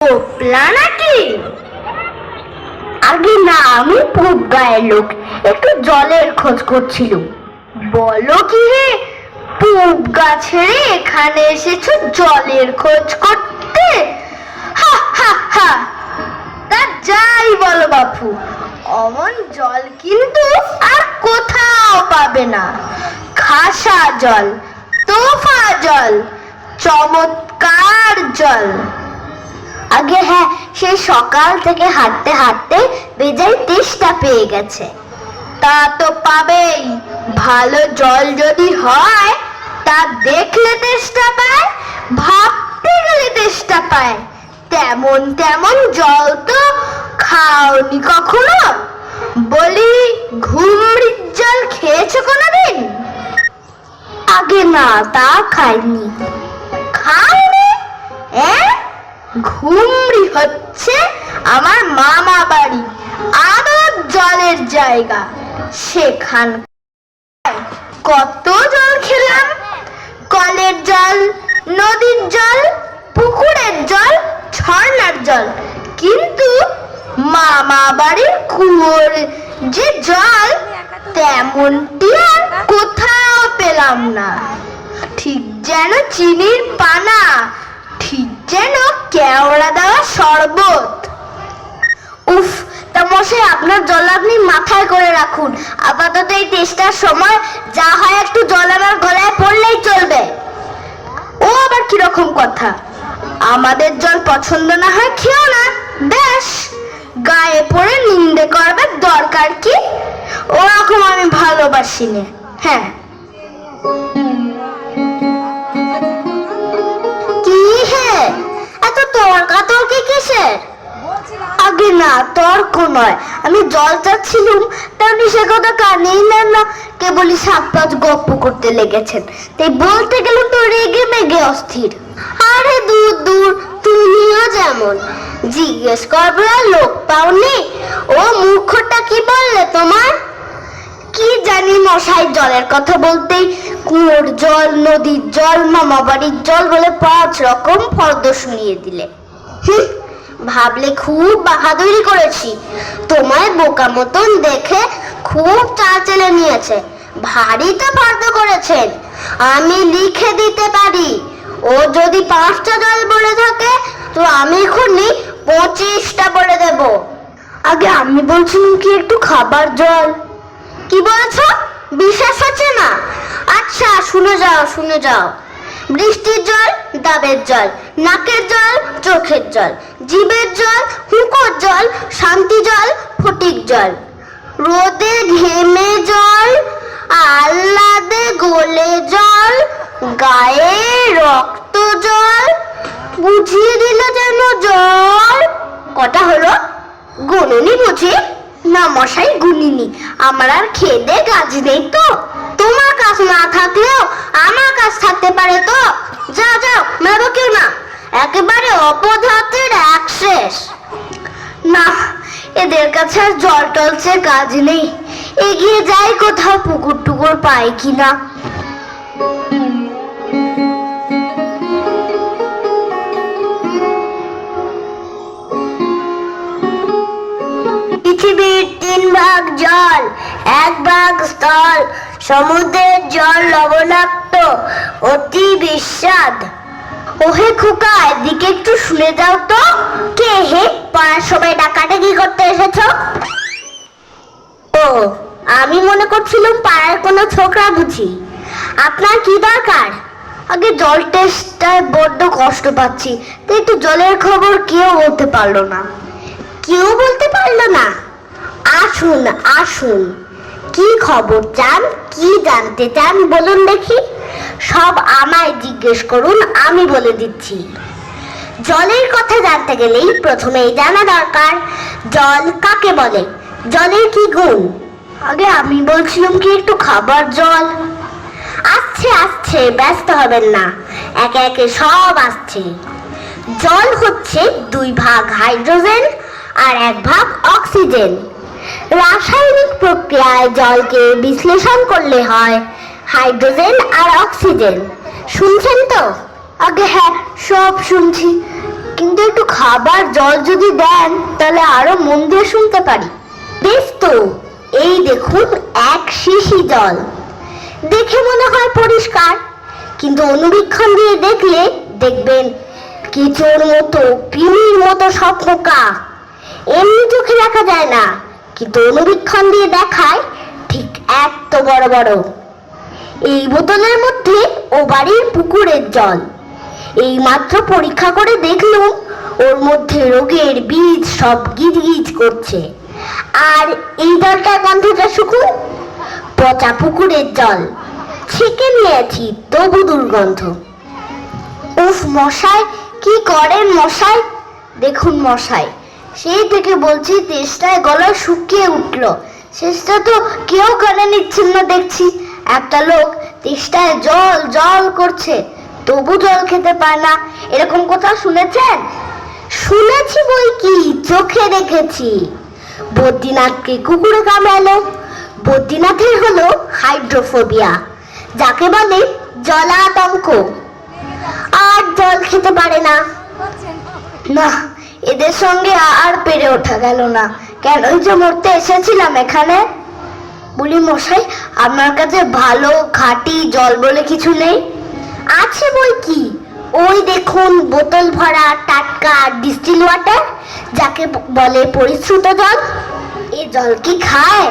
পোপলা নাকি? আগে না, আমি পূব গায়ের লোক, একটু জলের খোঁজ করছিলাম। বলো কি রে, পূব গাছের এখানে এসেছো জলের খোঁজ করতে? হা হা হা। তা যাই বলো বাপু, অমন জল কিন্তু আর কোথাও পাবে না। খাসা জল, তোফা জল, চমৎকার জল। আগে হ্যাঁ, সেই সকাল থেকে হাঁটতে হাঁটতে বেজায় তেষ্টা পেয়ে গেছে। তা তো পাবেই, ভালো জল যদি হয় তা দেখলে তেষ্টা পায়, ভাবতে গেলে তেষ্টা পায়। তেমন তেমন জল তো খাওনি কখনো? বলি, ঘুমরির জল খেয়েছো কোনোদিন? আগে না, তা খাইনি। খাওনি? ঘুমরি হচ্ছে আমার মামা বাড়ি, আদর জলের জায়গা। সেখান কত জল খেলাম, কলের জল, নদীর জল, পুকুরের জল, ঝর্ণার জল, কিন্তু মামা বাড়ির কুয়োর যে জল তেমনটি আর কোথাও পেলাম না। ঠিক যেন চিনির পানা, ঠিক যেন কেওড়া দেওয়া শরবত। উফ, তা মশাই, আপনার জল আপনি মাথায় করে রাখুন। আপাতত এই তেষ্টার সময় যা হয় একটু জল আমার গলায় পড়লেই চলবে। ও আবার কিরকম কথা? আমাদের জল পছন্দ না হয় খেও না, বেশ। গায়ে পড়ে নিন্দে করবে দরকার কি? ওরকম আমি ভালোবাসি না। হ্যাঁ, কি হে, এত তর্কাতর্কি কিসের? আগে না, তর্ক নয়, আমি জল চাচ্ছিলুম, তা আপনি সে কথা কানেই নেন না, কেবলই সাত পাঁচ গপ্প করতে লেগেছেন। তাই বলতে গেলে তো রেগে মেগে অস্থির। আরে দূর দূর, তুমিও যেমন। জিজ্ঞেস করবার লোক পাওনি? ও মূর্খটা কি বললে তোমার? কি জানি মশাই, জলের কথা বলতেই কুয়োর জল, নদীর জল, মামা বাড়ির জল বলে 5 রকম ফর্দ শুনিয়ে দিলে। ভাবলে খুব বাহাদুরি করেছি। তোমায় বোকা মতন দেখে খুব চাল চেলে নিয়েছে। ভারী তো ফর্দ করেছেন, আমি লিখে দিতে পারি। ও যদি 5টা জল বলে থাকে তো আমি এখনই 25টা বলে দেব। আগে আমি বলছিলাম কি একটু খাবার জল। কি বলছো? বিশ্বাস হচ্ছে না? আচ্ছা, শুনে যাও শুনে যাও। বৃষ্টির জল, ডাবের জল, নাকের জল, চোখের জল, জিভের জল, হুঁকোর জল, শান্তি জল, ফটিক জল, রোদে ঘেমে জল, আহ্লাদে গলে জল, গায়ে রক্ত জল, বুঝিয়ে দিল যেন জল। কটা হলো? গুনুনি বুঝি? না মশাই, গুনিনি। আমার আর খেদে কাজ নেই তো। তোমার কাজ না থাকলেও আমার কাজ থাকতে পারে তো। যাও যাও, মেরো কেউ না, একেবারে অপদার্থের এক শেষ। না, এদের কাছে আর জল টলছে কাজ নেই। এগিয়ে যাই কোথাও পুকুর টুকুর পাই কিনা। পৃথিবীর 3 ভাগ জল, 1 ভাগ স্থল। সমুদ্রের জল লবণাক্ত, অতি বিস্বাদ। ওহে খোকা, এদিকে একটু শুনে যাও তো। কে হে, পড়ার সময় ডাকাডাকি করতে এসেছো? ও, আমি মনে করছিলাম পাড়ার কোনো ছোকরা বুঝি। আপনার কি দরকার? আগে জল টেস্টটায় বড্ড কষ্ট পাচ্ছি, তাই একটু জলের খবর কেউ বলতে পারলো না। কেউ বলতে পারলো না? আসুন আসুন, কি খবর চান, কি জানতে চান বলুন দেখি। সব আমায় জিজ্ঞেস করুন, আমি বলে দিচ্ছি। জলের কথা জানতে গেলেই প্রথমেই জানা দরকার জল কাকে বলে, জলের কি গুণ। আগে আমি বলছিলাম কি একটু খাবার জল। আসছে আসছে, ব্যস্ত হবেন না, একে একে সব আসছে। জল হচ্ছে 2 ভাগ হাইড্রোজেন আর 1 ভাগ অক্সিজেন। রাসায়নিক প্রক্রিয়ায় জলকে বিশ্লেষণ করলে হয় হাইড্রোজেন আর অক্সিজেন। শুনছেন তো? আগে হ্যাঁ, সব শুনছি, কিন্তু একটু খাবার জল যদি দেন তাহলে আরো মন দিয়ে শুনতে পারি। বেশ তো, এই দেখুন এক শিশি জল। দেখে মনে হয় পরিষ্কার, কিন্তু অনুবীক্ষণ দিয়ে দেখলে দেখবেন কেঁচোর মতো, কৃমির মতো সব পোকা। এমনি চোখে দেখা যায় না, কিন্তু অনুবীক্ষণ দিয়ে দেখায় ঠিক এত বড় বড়। এই বোতলের মধ্যে ও বাড়ির পুকুরের জল। এই মাত্র পরীক্ষা করে দেখলুম ওর মধ্যে রোগের বীজ সব গিজ গিজ করছে। আর এই জলটার গন্ধটা শুকুন, পচা পুকুরের জল। ছেঁকে নিয়েছি তবু দুর্গন্ধ। উফ মশাই, কি করেন মশাই? দেখুন মশাই, সেই থেকে বলছি তেষ্টায় গলা শুকিয়ে উঠলো। শেষটা তো কেউ কানে নিচ্ছেন না দেখছি। একটা লোক তেষ্টায় জল জল করছে, তবু জল খেতে পায় না। এরকম কথা শুনেছেন? শুনেছি বই কি, চোখে দেখেছি। বদ্রীনাথকে কুকুরে কামড়ালো। বদ্রীনাথের হলো হাইড্রোফোবিয়া, যাকে বলে জলাতঙ্ক। আর জল খেতে পারে না। না, এদের সঙ্গে আর পেরে ওঠা গেল না। কেনই যে মরতে এসেছিলাম এখানে। বলি মশাই, আপনার কাছে ভালো খাঁটি জল বলে কিছু নেই? আছে বই কি, ওই দেখুন বোতল ভরা টাটকা ডিস্টিল ওয়াটার, যাকে বলে পরিশ্রুত জল। এ জল কি খায়?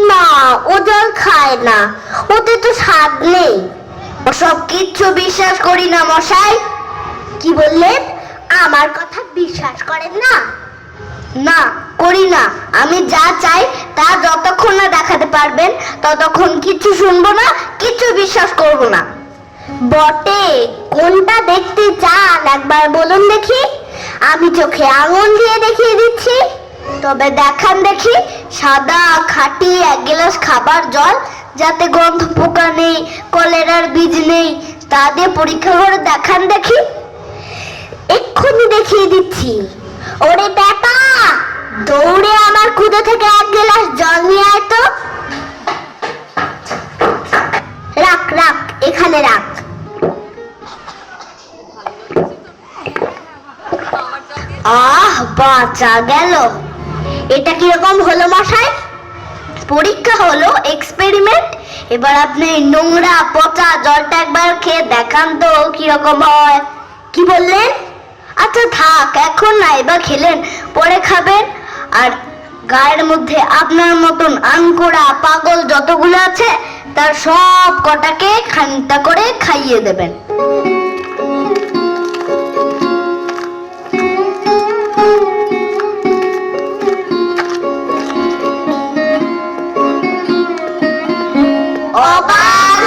না, ও জল খায় না, ওতে তো স্বাদ নেই। ওসব কিচ্ছু বিশ্বাস করি না মশাই। কি বললেন? আমার কথা বিশ্বাস করেন না? না, করি না। আমি যা চাই তা যতক্ষণ না দেখাতে পারবেন ততক্ষণ কিছু শুনবো না, কিছু বিশ্বাস করব না। বটে, কোনটা দেখতে চান একবার বলুন দেখি। আমি চোখে আঙুল দিয়ে দেখিয়ে দিচ্ছি। তবে দেখান দেখি সাদা খাঁটি এক গ্লাস খাবার জল, যাতে গন্ধ পোকা নেই, কলেরার বীজ নেই, তা দিয়ে পরীক্ষা করে দেখান দেখি। এক্ষুনি দেখিয়ে দিচ্ছি। ওরে বেটা, দৌড়ে আমার কুদে থেকে এক গ্লাস জল নিয়ে আয় তো। রাখ রাখ, এখানে রাখ। আহ, বাঁচা গেল। এটা কিরকম হলো মশাই? পরীক্ষা হলো, এক্সপেরিমেন্ট। এবার আপনি নোংরা পচা জলটা একবার খেয়ে দেখান তো কিরকম হয়। কি বললেন? আচ্ছা থাক, এখন না, এবার খেলেন, পরে খাবেন। আর গায়ের মধ্যে আপনার মতন আনকোড়া পাগল যতগুলো আছে তার সব কটাকে খানিকটা করে খাইয়ে দেবেন। অবাক